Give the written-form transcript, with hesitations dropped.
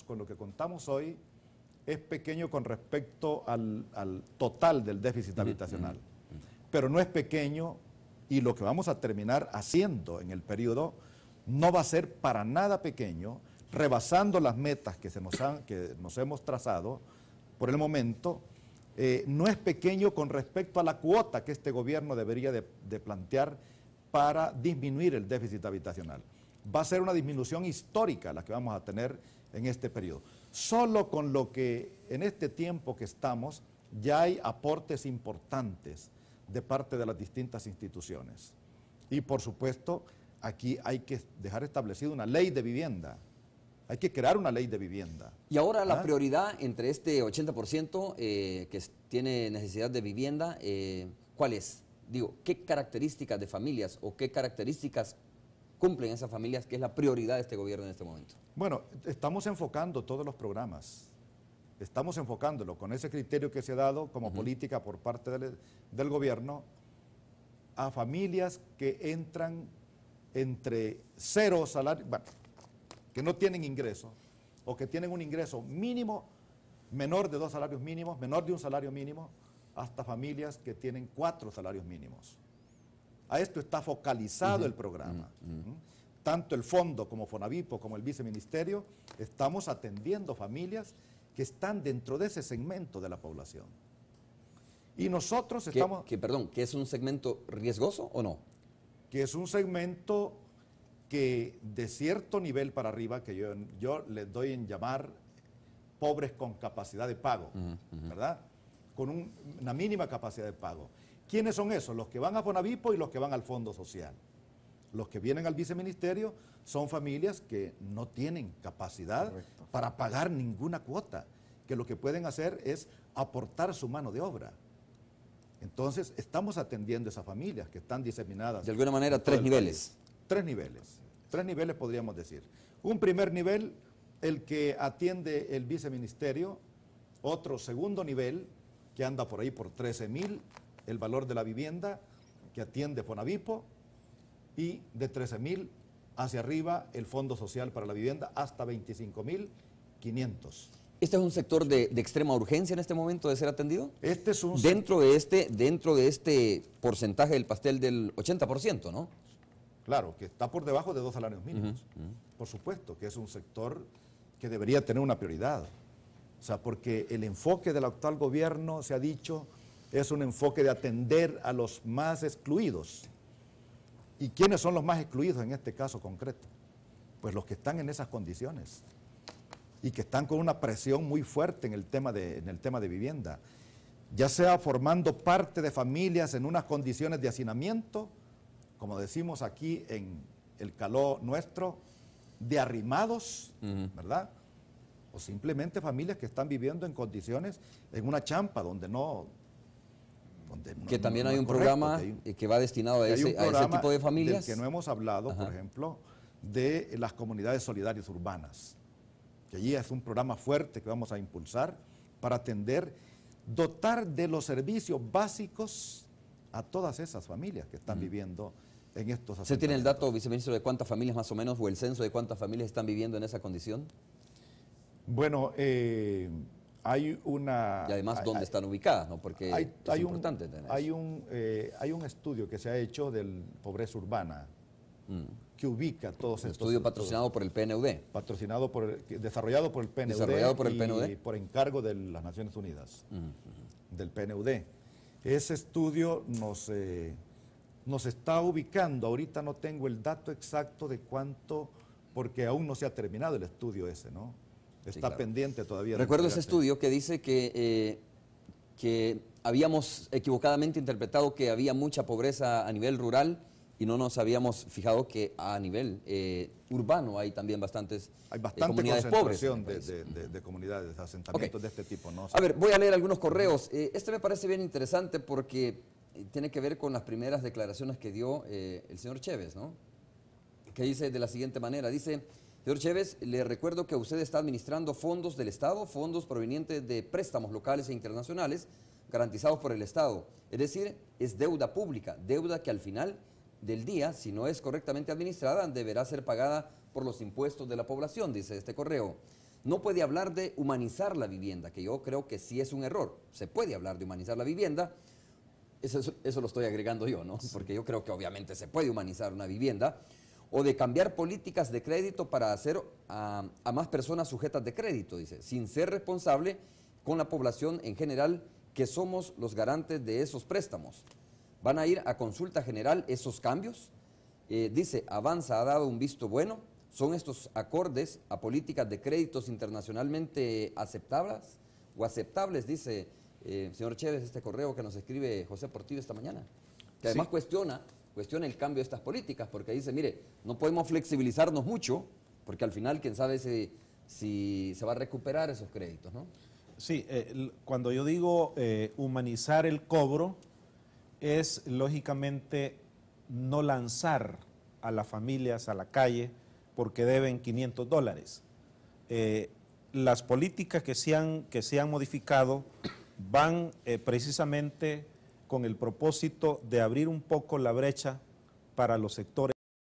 con lo que contamos hoy es pequeño con respecto al total del déficit habitacional, pero no es pequeño, y lo que vamos a terminar haciendo en el periodo no va a ser para nada pequeño, rebasando las metas que nos hemos trazado por el momento. No es pequeño con respecto a la cuota que este gobierno debería de plantear para disminuir el déficit habitacional. Va a ser una disminución histórica la que vamos a tener en este periodo. Solo con lo que en este tiempo que estamos ya hay aportes importantes de parte de las distintas instituciones. Y por supuesto, aquí hay que dejar establecida una ley de vivienda. Hay que crear una ley de vivienda. Y ahora la prioridad entre este 80% que tiene necesidad de vivienda, ¿cuál es? Digo, ¿qué características de familias o qué características cumplen esas familias que es la prioridad de este gobierno en este momento? Bueno, estamos enfocando todos los programas. Estamos enfocándolo con ese criterio que se ha dado como política por parte del gobierno a familias que entran entre cero salarios, bueno, que no tienen ingreso o que tienen un ingreso mínimo menor de 2 salarios mínimos, menor de un salario mínimo, hasta familias que tienen 4 salarios mínimos. A esto está focalizado el programa. Tanto el fondo como Fonavipo como el viceministerio estamos atendiendo familias que están dentro de ese segmento de la población. Y nosotros estamos... ¿Que es un segmento riesgoso o no? Que es un segmento que de cierto nivel para arriba, que yo les doy en llamar pobres con capacidad de pago, ¿verdad? Con una mínima capacidad de pago. ¿Quiénes son esos? Los que van a Fonavipo y los que van al Fondo Social. Los que vienen al viceministerio son familias que no tienen capacidad para pagar ninguna cuota, que lo que pueden hacer es aportar su mano de obra. Entonces, estamos atendiendo a esas familias que están diseminadas. De alguna manera, 3 niveles. 3 niveles. 3 niveles podríamos decir. Un primer nivel, el que atiende el viceministerio. Otro segundo nivel, que anda por ahí por 13,000, el valor de la vivienda, que atiende Fonavipo. Y de 13,000 hacia arriba, el Fondo Social para la Vivienda, hasta 25,500. ¿Este es un sector de extrema urgencia en este momento de ser atendido? Este es un... Dentro de este porcentaje del pastel del 80%, ¿no? Claro, que está por debajo de 2 salarios mínimos. Por supuesto que es un sector que debería tener una prioridad. O sea, porque el enfoque del actual gobierno, se ha dicho, es un enfoque de atender a los más excluidos. ¿Y quiénes son los más excluidos en este caso concreto? Pues los que están en esas condiciones y que están con una presión muy fuerte en el tema de vivienda, ya sea formando parte de familias en unas condiciones de hacinamiento, como decimos aquí en el caló nuestro, de arrimados, ¿verdad? O simplemente familias que están viviendo en condiciones, en una champa donde no... Que también hay un programa que va destinado a ese tipo de familias. Del que no hemos hablado, por ejemplo, de las comunidades solidarias urbanas. Que allí es un programa fuerte que vamos a impulsar para atender, dotar de los servicios básicos a todas esas familias que están viviendo en estos asentamientos. ¿Usted tiene el dato, viceministro, de cuántas familias más o menos, o el censo de cuántas familias están viviendo en esa condición? Bueno, hay una... Y además, ¿dónde están ubicadas? ¿No? Porque es importante tener eso. Hay un estudio que se ha hecho de pobreza urbana que ubica todos estos... Estudio patrocinado por el PNUD. Desarrollado por el PNUD. Desarrollado por el PNUD. Y por encargo de las Naciones Unidas, del PNUD. Ese estudio nos está ubicando, ahorita no tengo el dato exacto de cuánto, porque aún no se ha terminado el estudio ese, ¿no? Está pendiente todavía. Recuerdo ese estudio que dice que habíamos equivocadamente interpretado que había mucha pobreza a nivel rural y no nos habíamos fijado que a nivel urbano hay también bastantes comunidades pobres. Hay bastante concentración de comunidades, de asentamientos de este tipo, ¿no? A ver, voy a leer algunos correos. Este me parece bien interesante porque tiene que ver con las primeras declaraciones que dio el señor Chévez, ¿no? Que dice de la siguiente manera, dice... Señor Chévez, le recuerdo que usted está administrando fondos del Estado, fondos provenientes de préstamos locales e internacionales garantizados por el Estado. Es decir, es deuda pública, deuda que al final del día, si no es correctamente administrada, deberá ser pagada por los impuestos de la población, dice este correo. no puede hablar de humanizar la vivienda, que yo creo que sí es un error. Se puede hablar de humanizar la vivienda, eso lo estoy agregando yo, ¿no? Porque yo creo que obviamente se puede humanizar una vivienda, o de cambiar políticas de crédito para hacer a más personas sujetas de crédito, dice, sin ser responsable con la población en general, que somos los garantes de esos préstamos. Van a ir a consulta general esos cambios. Dice, Avanza ha dado un visto bueno. ¿Son estos acordes a políticas de créditos internacionalmente aceptables? Dice, señor Chévez, este correo que nos escribe José Portillo esta mañana. Que además cuestiona el cambio de estas políticas, porque dice, mire, no podemos flexibilizarnos mucho, porque al final, quién sabe si se va a recuperar esos créditos, ¿no? Sí, cuando yo digo humanizar el cobro, es lógicamente no lanzar a las familias a la calle porque deben $500. Las políticas que se han modificado van precisamente con el propósito de abrir un poco la brecha para los sectores